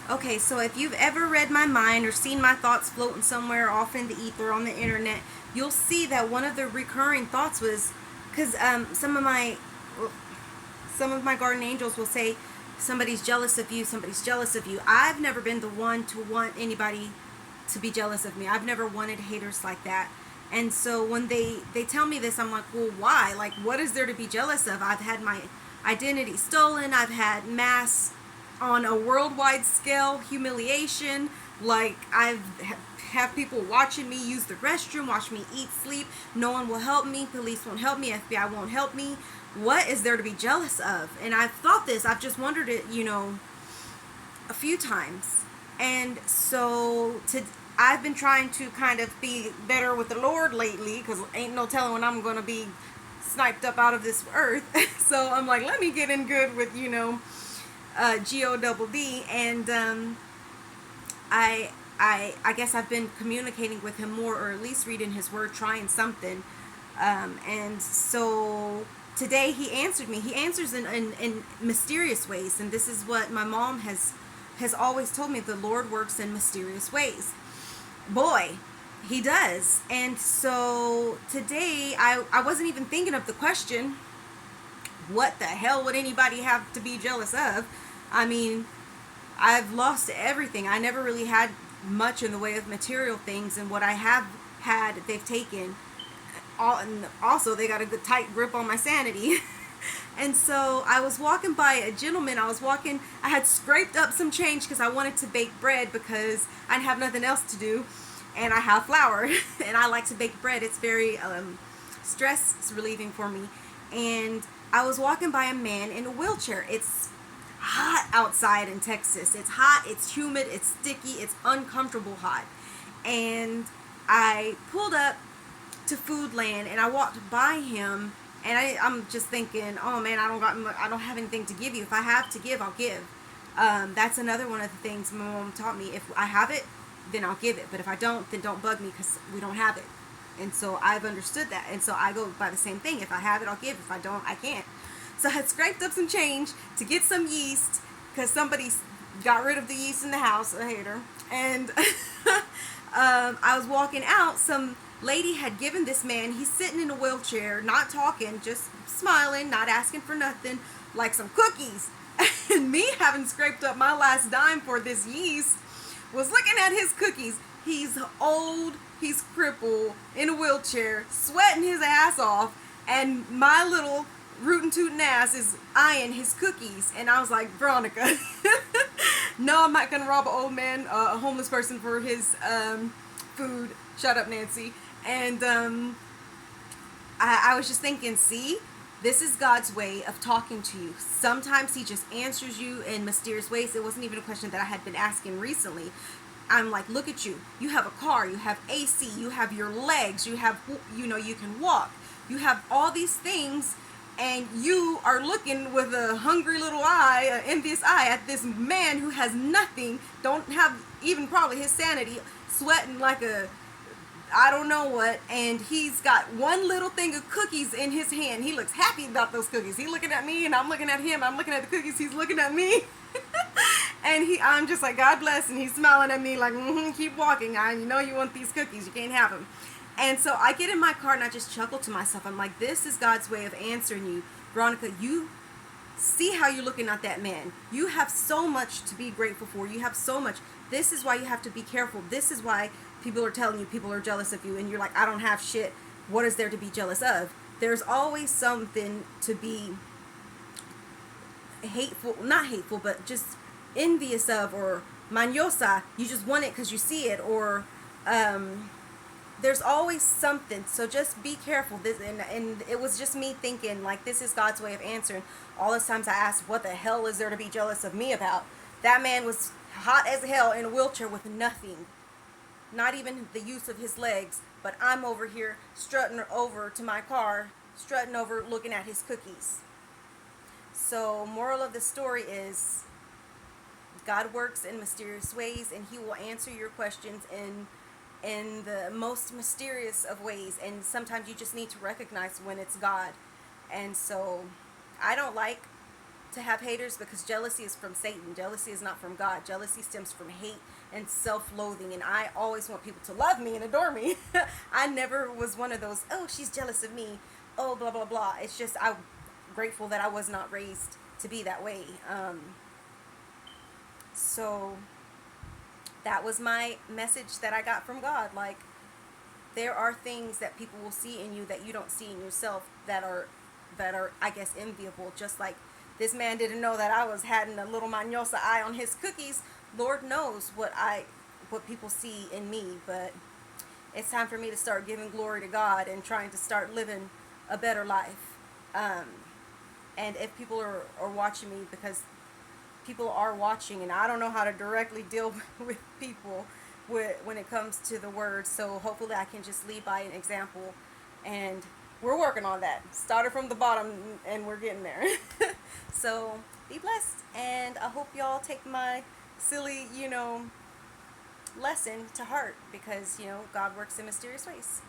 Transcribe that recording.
Okay, so if you've ever read my mind or seen my thoughts floating somewhere off in the ether on the internet, you'll see that one of the recurring thoughts was because some of my guardian angels will say somebody's jealous of you, somebody's jealous of you. I've never been the one to want anybody to be jealous of me. I've never wanted haters like that. And so when they tell me this, I'm like, well, why? Like, what is there to be jealous of? I've had my identity stolen. I've had mass on a worldwide scale humiliation. Like, I've have people watching me use the restroom, watch me eat, sleep. No one will help me. Police won't help me. FBI won't help me. What is there to be jealous of? And I've thought this. I've just wondered it, a few times. And so I've been trying to kind of be better with the Lord lately, because ain't no telling when I'm going to be sniped up out of this earth. So I'm like, let me get in good with, G-O-double-D. And I guess I've been communicating with him more, or at least reading his word, trying something. And so today he answered me. He answers in mysterious ways, and this is what my mom has always told me: the Lord works in mysterious ways. Boy, he does. And so today I wasn't even thinking of the question, what the hell would anybody have to be jealous of? I mean, I've lost everything. I never really had much in the way of material things, and what I have had, they've taken. And also, they got a good tight grip on my sanity. And so I was walking by a gentleman. I had scraped up some change because I wanted to bake bread because I didn't have nothing else to do. And I have flour, and I like to bake bread. It's very stress relieving for me. And I was walking by a man in a wheelchair. It's hot outside in Texas. It's hot, it's humid, it's sticky, it's uncomfortable hot. And I pulled up to Foodland and I walked by him, and I'm just thinking, oh man, I don't have anything to give you. If I have to give, I'll give. That's another one of the things my mom taught me. If I have it, then I'll give it. But if I don't, then don't bug me because we don't have it. And so I've understood that. And so I go by the same thing. If I have it, I'll give. If I don't, I can't. So I had scraped up some change to get some yeast because somebody got rid of the yeast in the house, a hater. And I was walking out. Some lady had given this man, he's sitting in a wheelchair, not talking, just smiling, not asking for nothing, like some cookies. And me, having scraped up my last dime for this yeast, was looking at his cookies. He's old, he's crippled, in a wheelchair, sweating his ass off, and my little rootin' tootin' ass is eyeing his cookies. And I was like, Veronica, no, I'm not gonna rob an old man, a homeless person, for his food. Shut up, Nancy. And I was just thinking, see, this is God's way of talking to you. Sometimes he just answers you in mysterious ways. It wasn't even a question that I had been asking recently. I'm like, look at you. You have a car, you have AC, you have your legs, you have, you can walk. You have all these things, and you are looking with a hungry little eye, an envious eye, at this man who has nothing, don't have even probably his sanity, sweating like a I don't know what, and he's got one little thing of cookies in his hand. He looks happy about those cookies. He's looking at me, and I'm looking at him. I'm looking at the cookies. He's looking at me. And I'm just like, God bless, and he's smiling at me like, keep walking. I know you want these cookies. You can't have them. And so I get in my car, and I just chuckle to myself. I'm like, this is God's way of answering you. Veronica, you see how you're looking at that man. You have so much to be grateful for. You have so much. This is why you have to be careful. This is why people are telling you people are jealous of you, and you're like, I don't have shit. What is there to be jealous of? There's always something to be hateful, not hateful, but just envious of, or mañosa. You just want it because you see it, or there's always something. So just be careful. And it was just me thinking, like, this is God's way of answering. All the times I asked, what the hell is there to be jealous of me about? That man was hot as hell in a wheelchair with nothing. Not even the use of his legs. But I'm over here strutting over to my car, strutting over looking at his cookies. So moral of the story is, God works in mysterious ways, and he will answer your questions in the most mysterious of ways. And sometimes you just need to recognize when it's God. And so I don't like to have haters, because jealousy is from Satan. Jealousy is not from God. Jealousy stems from hate and self-loathing, and I always want people to love me and adore me. I never was one of those, oh, she's jealous of me, oh, blah blah blah. It's just I'm grateful that I was not raised to be that way. So that was my message that I got from God. Like, there are things that people will see in you that you don't see in yourself, that are I guess enviable. Just like this man didn't know that I was having a little maniosa eye on his cookies. Lord knows what people see in me. But it's time for me to start giving glory to God and trying to start living a better life. And if people are watching me, because people are watching, and I don't know how to directly deal with people when it comes to the word. So hopefully I can just lead by an example, and we're working on that. Started from the bottom and we're getting there. So be blessed, and I hope y'all take my silly, lesson to heart, because God works in mysterious ways.